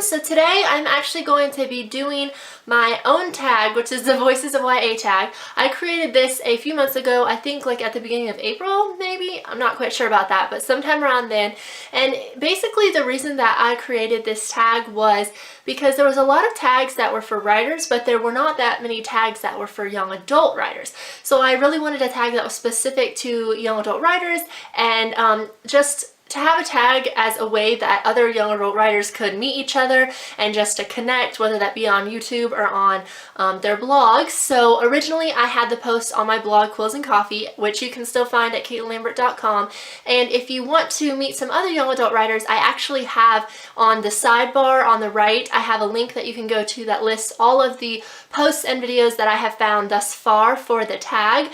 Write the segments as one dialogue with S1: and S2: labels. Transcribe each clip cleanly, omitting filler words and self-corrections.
S1: So today I'm actually going to be doing my own tag, which is the Voices of YA tag. I created this a few months ago, I think like at the beginning of April maybe, I'm not quite sure about that, but sometime around then. And basically the reason that I created this tag was because there was a lot of tags that were for writers, but there were not that many tags that were for young adult writers. So I really wanted a tag that was specific to young adult writers, and just to have a tag as a way that other young adult writers could meet each other and just to connect, whether that be on YouTube or on their blogs. So originally I had the post on my blog, Quills and Coffee, which you can still find at CaitlinLambert.com. And if you want to meet some other young adult writers, I actually have on the sidebar on the right, I have a link that you can go to that lists all of the posts and videos that I have found thus far for the tag.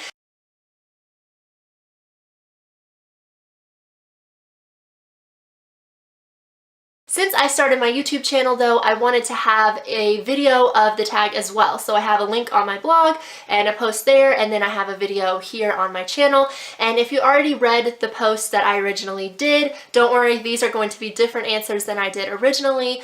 S1: Since I started my YouTube channel though, I wanted to have a video of the tag as well. So I have a link on my blog and a post there, and then I have a video here on my channel. And if you already read the post that I originally did, don't worry, these are going to be different answers than I did originally.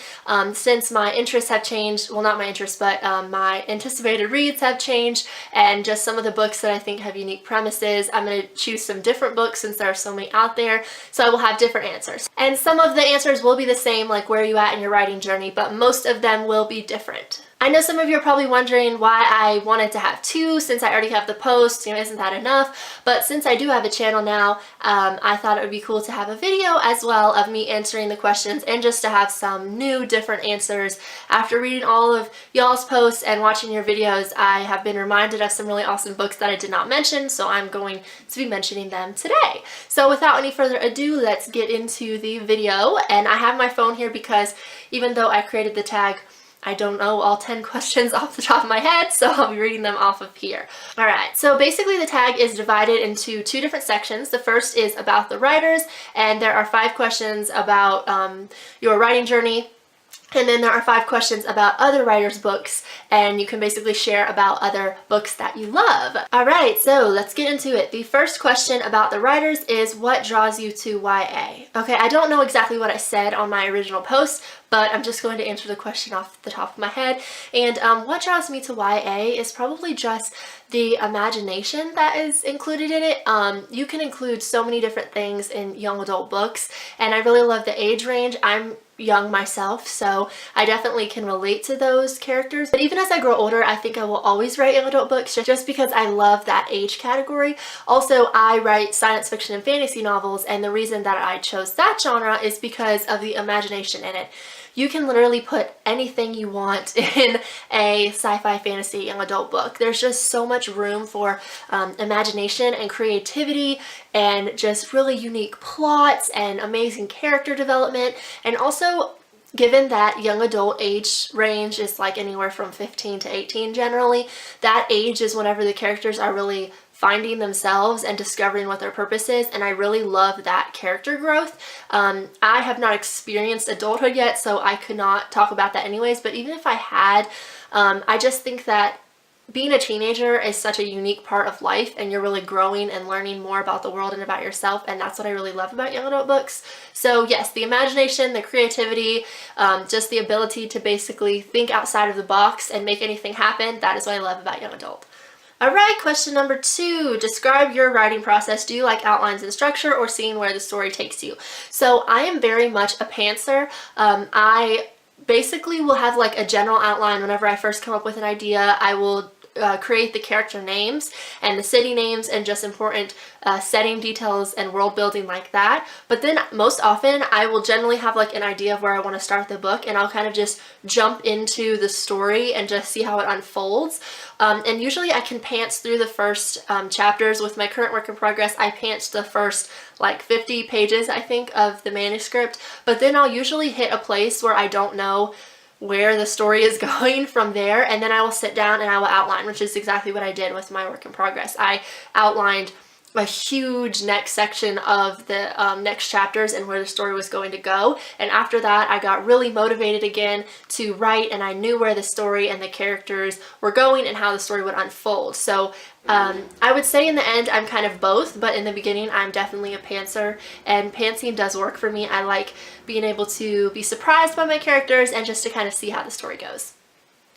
S1: Since my interests have changed, well not my interests, but my anticipated reads have changed, and just some of the books that I think have unique premises, I'm going to choose some different books since there are so many out there. So I will have different answers. And some of the answers will be the same, like where are you at in your writing journey, but most of them will be different. I know some of you are probably wondering why I wanted to have two since I already have the post, isn't that enough? But since I do have a channel now, I thought it would be cool to have a video as well of me answering the questions and just to have some new different answers. After reading all of y'all's posts and watching your videos, I have been reminded of some really awesome books that I did not mention, so I'm going to be mentioning them today. So without any further ado, let's get into the video. And I have my phone here because even though I created the tag, I don't know all 10 questions off the top of my head, so I'll be reading them off of here. Alright, so basically the tag is divided into two different sections. The first is about the writers, and there are 5 questions about your writing journey. And then there are 5 questions about other writers' books, and you can basically share about other books that you love. Alright, so let's get into it. The first question about the writers is, what draws you to YA? Okay, I don't know exactly what I said on my original post, but I'm just going to answer the question off the top of my head. And what draws me to YA is probably just the imagination that is included in it. You can include so many different things in young adult books, and I really love the age range. I'm young myself, so I definitely can relate to those characters. But even as I grow older, I think I will always write young adult books just because I love that age category. Also, I write science fiction and fantasy novels, and the reason that I chose that genre is because of the imagination in it. You can literally put anything you want in a sci-fi fantasy young adult book. There's just so much room for imagination and creativity and just really unique plots and amazing character development. And also, given that young adult age range is like anywhere from 15 to 18 generally, that age is whenever the characters are really finding themselves and discovering what their purpose is, and I really love that character growth. I have not experienced adulthood yet, so I could not talk about that anyways, but even if I had, I just think that being a teenager is such a unique part of life, and you're really growing and learning more about the world and about yourself, and that's what I really love about young adult books. So yes, the imagination, the creativity, just the ability to basically think outside of the box and make anything happen, that is what I love about young adult. Alright, question number 2. Describe your writing process. Do you like outlines and structure or seeing where the story takes you? So I am very much a pantser. I basically will have like a general outline whenever I first come up with an idea. I will create the character names and the city names and just important setting details and world building like that. But then most often I will generally have like an idea of where I want to start the book, and I'll kind of just jump into the story and just see how it unfolds. And usually I can pants through the first chapters. With my current work in progress, I pants the first like 50 pages I think of the manuscript, but then I'll usually hit a place where I don't know where the story is going from there, and then I will sit down and I will outline, which is exactly what I did with my work in progress. I outlined a huge next section of the next chapters and where the story was going to go. And after that, I got really motivated again to write, and I knew where the story and the characters were going and how the story would unfold. So I would say in the end I'm kind of both, but in the beginning I'm definitely a pantser, and pantsing does work for me. I like being able to be surprised by my characters and just to kind of see how the story goes.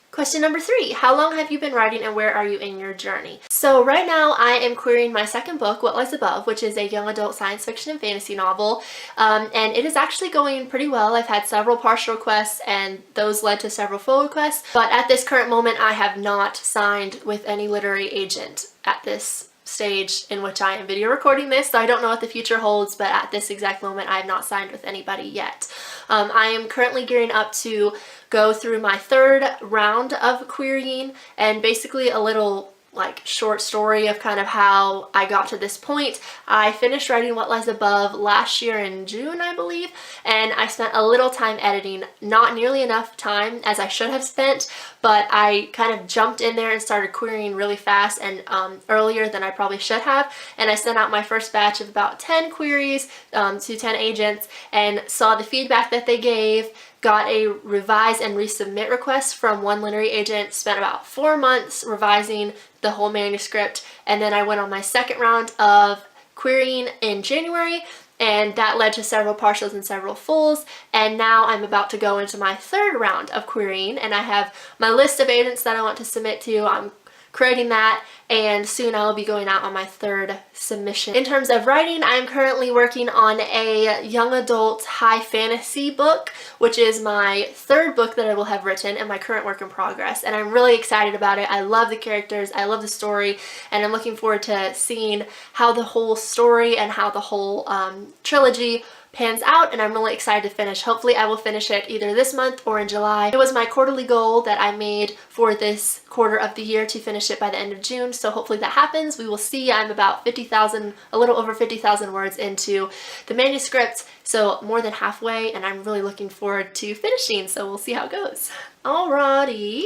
S1: Question number 3, how long have you been writing and where are you in your journey? So right now I am querying my second book, What Lies Above, which is a young adult science fiction and fantasy novel, and it is actually going pretty well. I've had several partial requests and those led to several full requests, but at this current moment I have not signed with any literary agent at this stage in which I am video recording this, so I don't know what the future holds, but at this exact moment I have not signed with anybody yet. I am currently gearing up to go through my 3rd round of querying, and basically a little like short story of kind of how I got to this point. I finished writing What Lies Above last year in June, I believe, and I spent a little time editing, not nearly enough time as I should have spent, but I kind of jumped in there and started querying really fast and earlier than I probably should have, and I sent out my first batch of about 10 queries to 10 agents and saw the feedback that they gave, got a revise and resubmit request from one literary agent, spent about 4 months revising the whole manuscript, and then I went on my 2nd round of querying in January, and that led to several partials and several fulls, and now I'm about to go into my 3rd round of querying, and I have my list of agents that I want to submit to. I'm creating that, and soon I will be going out on my 3rd submission. In terms of writing, I am currently working on a young adult high fantasy book, which is my 3rd book that I will have written and my current work in progress, and I'm really excited about it. I love the characters, I love the story, and I'm looking forward to seeing how the whole story and how the whole trilogy pans out, and I'm really excited to finish. Hopefully I will finish it either this month or in July. It was my quarterly goal that I made for this quarter of the year to finish it by the end of June, so hopefully that happens. We will see. I'm about 50,000, a little over 50,000 words into the manuscript, so more than halfway, and I'm really looking forward to finishing, so we'll see how it goes. Alrighty,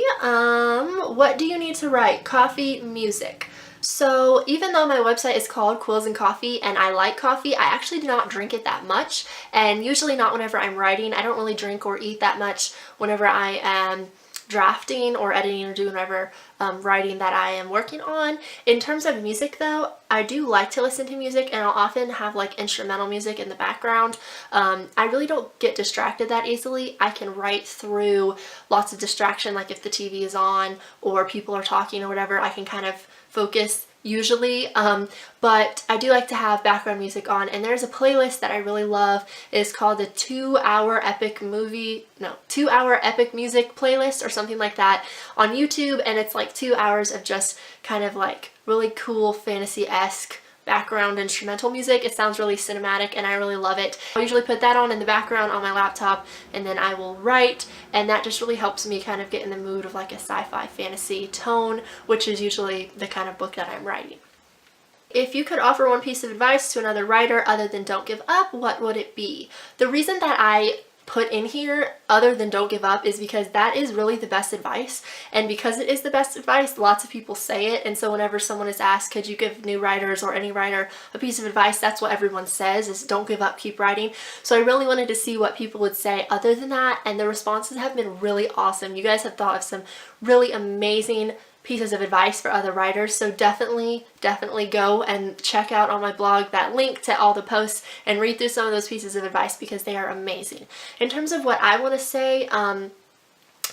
S1: what do you need to write? Coffee, music. So even though my website is called Quills and Coffee and I like coffee, I actually do not drink it that much, and usually not whenever I'm writing. I don't really drink or eat that much whenever I am drafting or editing or doing whatever writing that I am working on. In terms of music though, I do like to listen to music, and I'll often have like instrumental music in the background. I really don't get distracted that easily. I can write through lots of distraction, like if the TV is on or people are talking or whatever, I can kind of focus usually, but I do like to have background music on, and there's a playlist that I really love. It's called the 2 Hour Epic Music playlist or something like that on YouTube, and it's like 2 hours of just kind of like really cool fantasy-esque background instrumental music. It sounds really cinematic and I really love it. I usually put that on in the background on my laptop, and then I will write, and that just really helps me kind of get in the mood of like a sci-fi fantasy tone, which is usually the kind of book that I'm writing. If you could offer one piece of advice to another writer other than don't give up, what would it be? The reason that I put in here other than don't give up is because that is really the best advice, and because it is the best advice, lots of people say it, and so whenever someone is asked, could you give new writers or any writer a piece of advice, that's what everyone says, is don't give up, keep writing. So I really wanted to see what people would say other than that, and the responses have been really awesome. You guys have thought of some really amazing pieces of advice for other writers, so definitely go and check out on my blog that link to all the posts and read through some of those pieces of advice because they are amazing. In terms of what I want to say,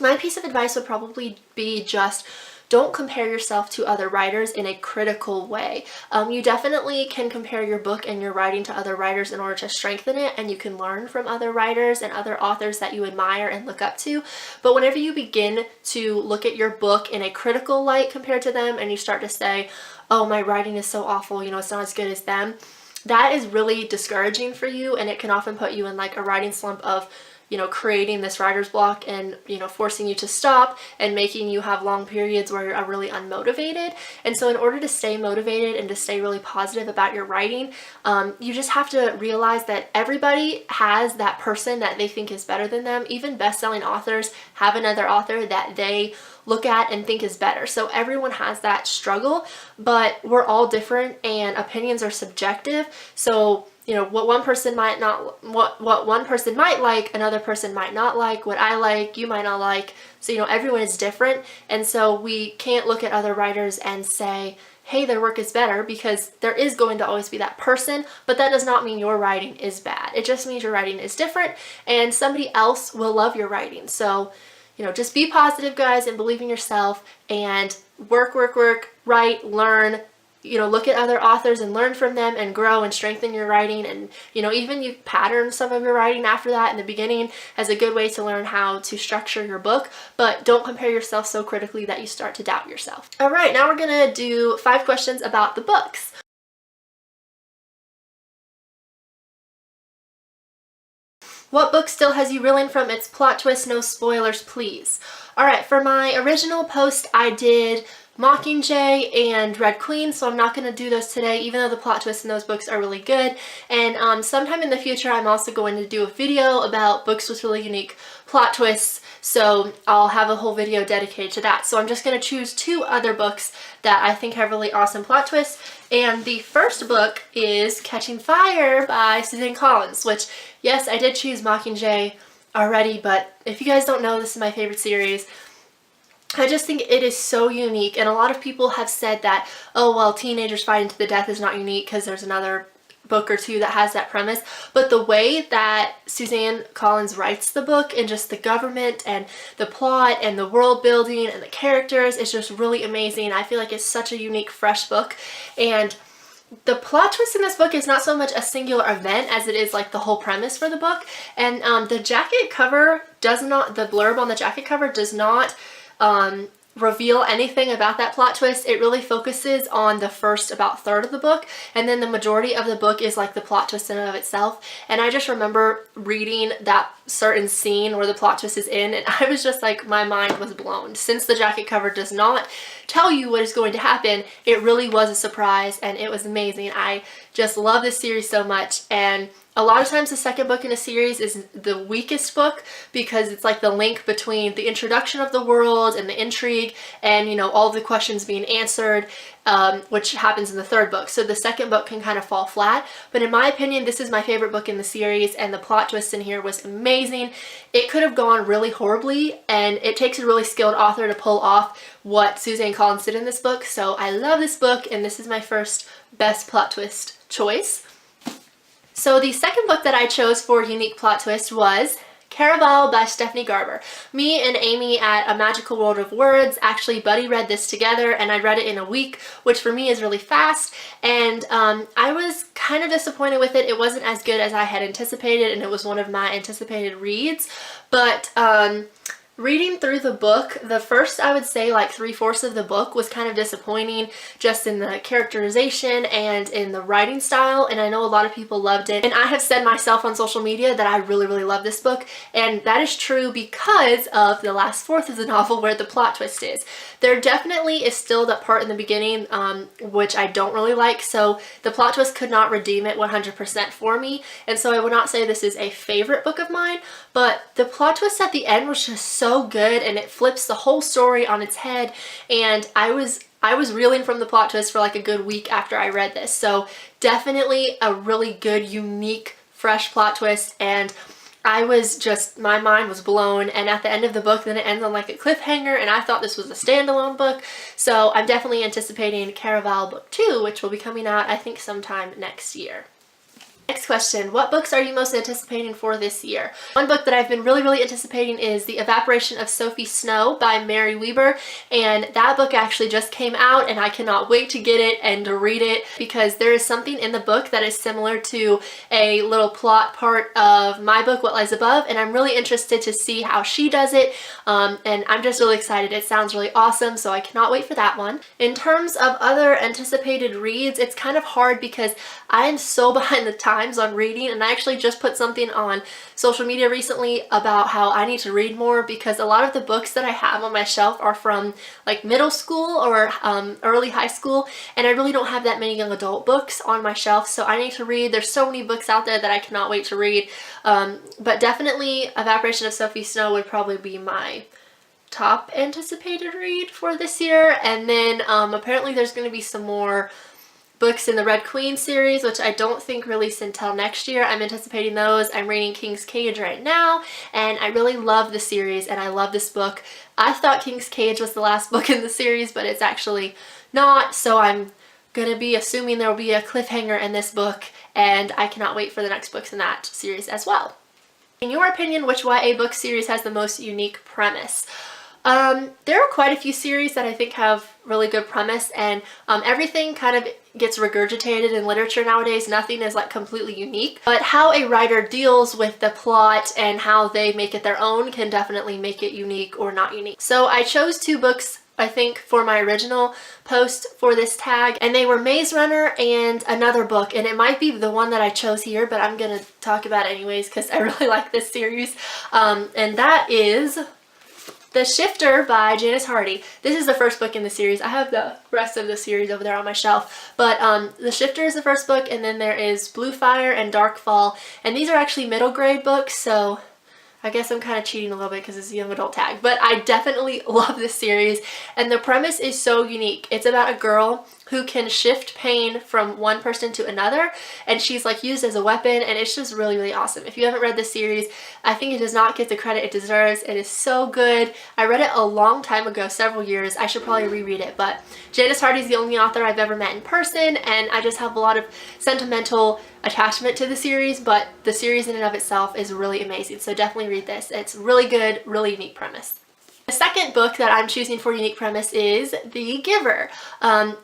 S1: my piece of advice would probably be just don't compare yourself to other writers in a critical way. You definitely can compare your book and your writing to other writers in order to strengthen it, and you can learn from other writers and other authors that you admire and look up to. But whenever you begin to look at your book in a critical light compared to them, and you start to say, oh, my writing is so awful, you know, it's not as good as them, that is really discouraging for you, and it can often put you in like a writing slump of, you know, creating this writer's block and, you know, forcing you to stop and making you have long periods where you're really unmotivated. And so in order to stay motivated and to stay really positive about your writing, you just have to realize that everybody has that person that they think is better than them. Even best-selling authors have another author that they look at and think is better. So everyone has that struggle, but we're all different and opinions are subjective. So, you know, what one person might not, what one person might like, another person might not like. What I like, you might not like. So, you know, everyone is different. And so we can't look at other writers and say, hey, their work is better, because there is going to always be that person, but that does not mean your writing is bad. It just means your writing is different and somebody else will love your writing. So, you know, just be positive, guys, and believe in yourself and work, write, learn, you know, look at other authors and learn from them and grow and strengthen your writing. And, you know, even you pattern some of your writing after that in the beginning as a good way to learn how to structure your book, but don't compare yourself so critically that you start to doubt yourself. All right, now we're gonna do 5 questions about the books. What book still has you reeling from its plot twist? No spoilers, please. All right, for my original post, I did Mockingjay and Red Queen, so I'm not going to do those today, even though the plot twists in those books are really good. And sometime in the future, I'm also going to do a video about books with really unique plot twists, so I'll have a whole video dedicated to that. So I'm just going to choose 2 other books that I think have really awesome plot twists. And the first book is Catching Fire by Suzanne Collins, which, yes, I did choose Mockingjay already, but if you guys don't know, this is my favorite series. I just think it is so unique, and a lot of people have said that, oh, well, teenagers fighting to the death is not unique because there's another book or 2 that has that premise. But the way that Suzanne Collins writes the book, and just the government and the plot and the world building and the characters, is just really amazing. I feel like it's such a unique, fresh book. And the plot twist in this book is not so much a singular event as it is like the whole premise for the book. And the jacket cover does not, the blurb on the jacket cover does not reveal anything about that plot twist. It really focuses on the first about third of the book, and then the majority of the book is like the plot twist in and of itself. And I just remember reading that certain scene where the plot twist is in, and I was just like, my mind was blown. Since the jacket cover does not tell you what is going to happen, it really was a surprise, and it was amazing. I just love this series so much. And a lot of times the second book in a series is the weakest book because it's like the link between the introduction of the world and the intrigue and, you know, all the questions being answered, which happens in the third book. So the second book can kind of fall flat. But in my opinion, this is my favorite book in the series, and the plot twist in here was amazing. It could have gone really horribly, and it takes a really skilled author to pull off what Suzanne Collins did in this book. So I love this book, and this is my first best plot twist choice. So the second book that I chose for unique plot twist was Caraval by Stephanie Garber. Me and Amy at A Magical World of Words actually buddy read this together, and I read it in a week, which for me is really fast. And I was kind of disappointed with it. It wasn't as good as I had anticipated, and it was one of my anticipated reads. But reading through the book, the first, I would say, like 3/4 of the book was kind of disappointing, just in the characterization and in the writing style, and I know a lot of people loved it. And I have said myself on social media that I really, really love this book, and that is true because of the last 1/4 of the novel where the plot twist is. There definitely is still that part in the beginning, which I don't really like, so the plot twist could not redeem it 100% for me, and so I would not say this is a favorite book of mine, but the plot twist at the end was just so good, and it flips the whole story on its head, and I was reeling from the plot twist for like a good week after I read this. So definitely a really good, unique, fresh plot twist, and I was just, my mind was blown. And at the end of the book, then it ends on like a cliffhanger, and I thought this was a standalone book. So I'm definitely anticipating Caraval book 2, which will be coming out, I think, sometime next year. Next question, what books are you most anticipating for this year? One book that I've been really, really anticipating is The Evaporation of Sophie Snow by Mary Weber, and that book actually just came out, and I cannot wait to get it and to read it, because there is something in the book that is similar to a little plot part of my book, What Lies Above, and I'm really interested to see how she does it, and I'm just really excited. It sounds really awesome, so I cannot wait for that one. In terms of other anticipated reads, it's kind of hard because I am so behind the times on reading, and I actually just put something on social media recently about how I need to read more because a lot of the books that I have on my shelf are from like middle school or early high school, and I really don't have that many young adult books on my shelf, so I need to read. There's so many books out there that I cannot wait to read, but definitely Evaporation of Sophie Snow would probably be my top anticipated read for this year. And then apparently there's going to be some more books in the Red Queen series, which I don't think release until next year. I'm anticipating those. I'm reading King's Cage right now, and I really love the series, and I love this book. I thought King's Cage was the last book in the series, but it's actually not, so I'm gonna be assuming there will be a cliffhanger in this book, and I cannot wait for the next books in that series as well. In your opinion, which YA book series has the most unique premise? There are quite a few series that I think have really good premise, and everything kind of gets regurgitated in literature nowadays. Nothing is like completely unique, but how a writer deals with the plot and how they make it their own can definitely make it unique or not unique. So I chose 2 books, I think, for my original post for this tag, and they were Maze Runner and another book, and it might be the one that I chose here, but I'm gonna talk about it anyways because I really like this series, and that is The Shifter by Janice Hardy. This is the first book in the series. I have the rest of the series over there on my shelf, but The Shifter is the first book, and then there is Blue Fire and Dark Fall, and these are actually middle grade books, so I guess I'm kind of cheating a little bit because it's a young adult tag, but I definitely love this series, and the premise is so unique. It's about a girl who can shift pain from one person to another, and she's like used as a weapon, and it's just really, really awesome. If you haven't read this series, I think it does not get the credit it deserves. It is so good. I read it a long time ago, several years. I should probably reread it, but Janice Hardy is the only author I've ever met in person, and I just have a lot of sentimental attachment to the series, but the series in and of itself is really amazing, so definitely read this. It's really good, really unique premise. The second book that I'm choosing for unique premise is The Giver.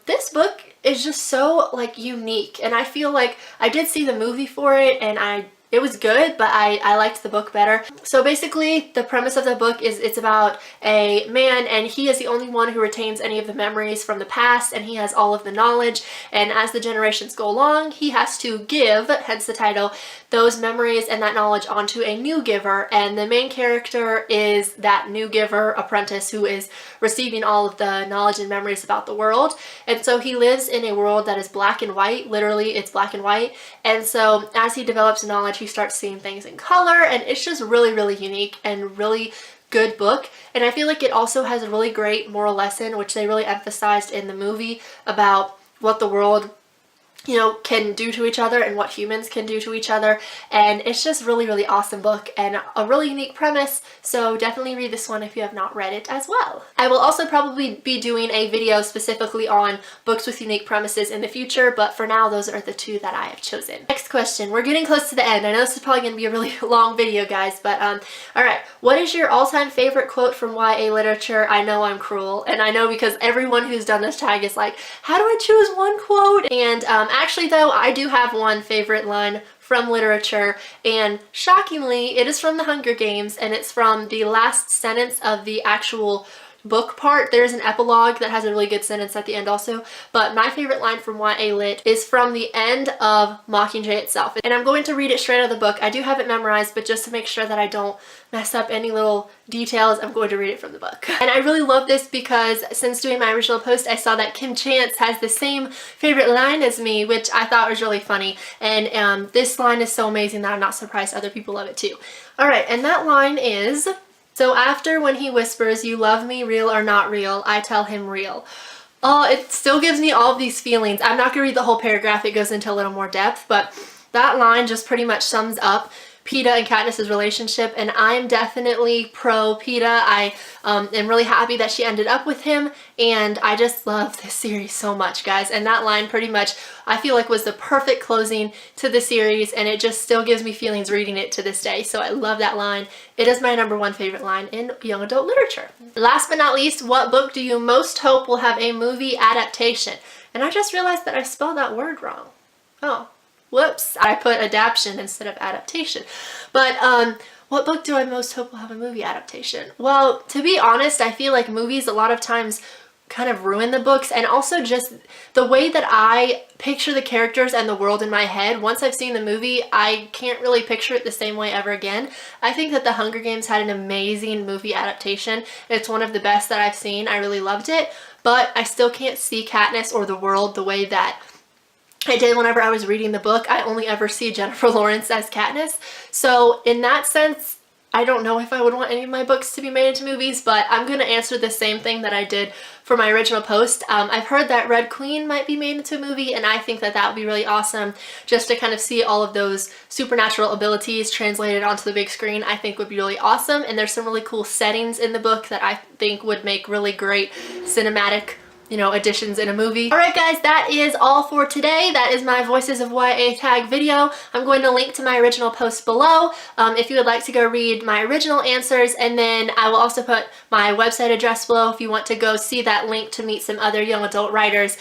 S1: This book is just so like unique, and I feel like I did see the movie for it, and it was good, but I liked the book better. So basically, the premise of the book is it's about a man, and he is the only one who retains any of the memories from the past, and he has all of the knowledge, and as the generations go along, he has to give, hence the title, those memories and that knowledge onto a new giver, and the main character is that new giver apprentice who is receiving all of the knowledge and memories about the world. And so he lives in a world that is black and white, literally it's black and white, and so as he develops knowledge, he starts seeing things in color, and it's just really, really unique and really good book. And I feel like it also has a really great moral lesson, which they really emphasized in the movie, about what the world, you know, can do to each other and what humans can do to each other, and it's just really, really awesome book and a really unique premise, so definitely read this one if you have not read it as well. I will also probably be doing a video specifically on books with unique premises in the future, but for now those are the 2 that I have chosen. Next question. We're getting close to the end. I know this is probably going to be a really long video, guys, but alright. What is your all-time favorite quote from YA literature? I know I'm cruel, and I know because everyone who's done this tag is like, how do I choose one quote? And actually though, I do have one favorite line from literature, and shockingly, it is from The Hunger Games, and it's from the last sentence of the actual book part. There's an epilogue that has a really good sentence at the end also, but my favorite line from YA Lit is from the end of Mockingjay itself, and I'm going to read it straight out of the book. I do have it memorized, but just to make sure that I don't mess up any little details, I'm going to read it from the book. And I really love this because since doing my original post, I saw that Kim Chance has the same favorite line as me, which I thought was really funny, and this line is so amazing that I'm not surprised other people love it too. Alright, and that line is, so after when he whispers, you love me, real or not real, I tell him real. Oh, it still gives me all of these feelings. I'm not going to read the whole paragraph, it goes into a little more depth, but that line just pretty much sums up Peeta and Katniss's relationship, and I'm definitely pro Peeta. I am really happy that she ended up with him, and I just love this series so much, guys. And that line pretty much, I feel like, was the perfect closing to the series, and it just still gives me feelings reading it to this day. So I love that line. It is my #1 favorite line in young adult literature. Last but not least, what book do you most hope will have a movie adaptation? And I just realized that I spelled that word wrong. Oh. Whoops, I put adaption instead of adaptation. But what book do I most hope will have a movie adaptation? Well, to be honest, I feel like movies a lot of times kind of ruin the books, and also just the way that I picture the characters and the world in my head. Once I've seen the movie, I can't really picture it the same way ever again. I think that The Hunger Games had an amazing movie adaptation. It's one of the best that I've seen. I really loved it, but I still can't see Katniss or the world the way that I did whenever I was reading the book. I only ever see Jennifer Lawrence as Katniss. So in that sense, I don't know if I would want any of my books to be made into movies, but I'm going to answer the same thing that I did for my original post. I've heard that Red Queen might be made into a movie, and I think that that would be really awesome just to kind of see all of those supernatural abilities translated onto the big screen. I think would be really awesome, and there's some really cool settings in the book that I think would make really great cinematic, you know, additions in a movie. Alright guys, that is all for today. That is my Voices of YA tag video. I'm going to link to my original post below if you would like to go read my original answers, and then I will also put my website address below if you want to go see that link to meet some other young adult writers,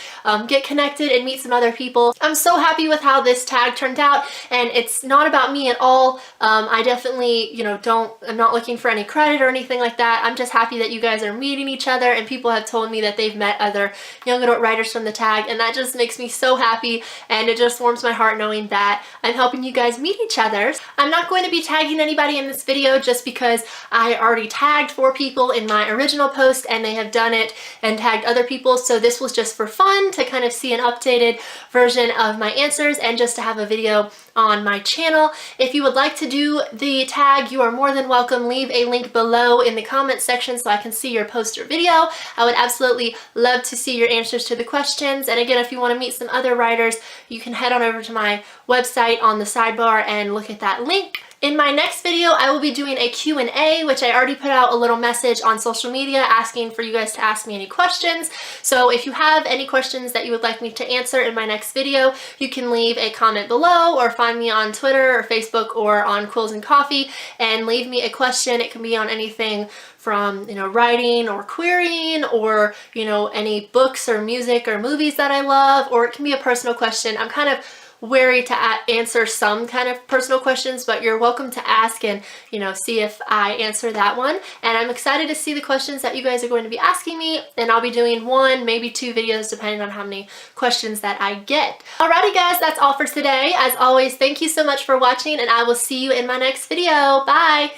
S1: get connected and meet some other people. I'm so happy with how this tag turned out, and it's not about me at all. I definitely, you know, I'm not looking for any credit or anything like that. I'm just happy that you guys are meeting each other, and people have told me that they've met other young adult writers from the tag, and that just makes me so happy, and it just warms my heart knowing that I'm helping you guys meet each other. I'm not going to be tagging anybody in this video just because I already tagged 4 people in my original post and they have done it and tagged other people, so this was just for fun to kind of see an updated version of my answers and just to have a video on my channel. If you would like to do the tag, you are more than welcome. Leave a link below in the comments section so I can see your post or video. I would absolutely love to see your answers to the questions. And again, if you want to meet some other writers, you can head on over to my website on the sidebar and look at that link. In my next video, I will be doing a Q&A, which I already put out a little message on social media asking for you guys to ask me any questions. So if you have any questions that you would like me to answer in my next video, you can leave a comment below or find me on Twitter or Facebook or on Quills and Coffee and leave me a question. It can be on anything from, you know, writing or querying, or, you know, any books or music or movies that I love, or it can be a personal question. I'm kind of wary to answer some kind of personal questions, but you're welcome to ask and, you know, see if I answer that one. And I'm excited to see the questions that you guys are going to be asking me, and I'll be doing 1, maybe 2 videos depending on how many questions that I get. Alrighty guys, that's all for today. As always, thank you so much for watching, and I will see you in my next video. Bye!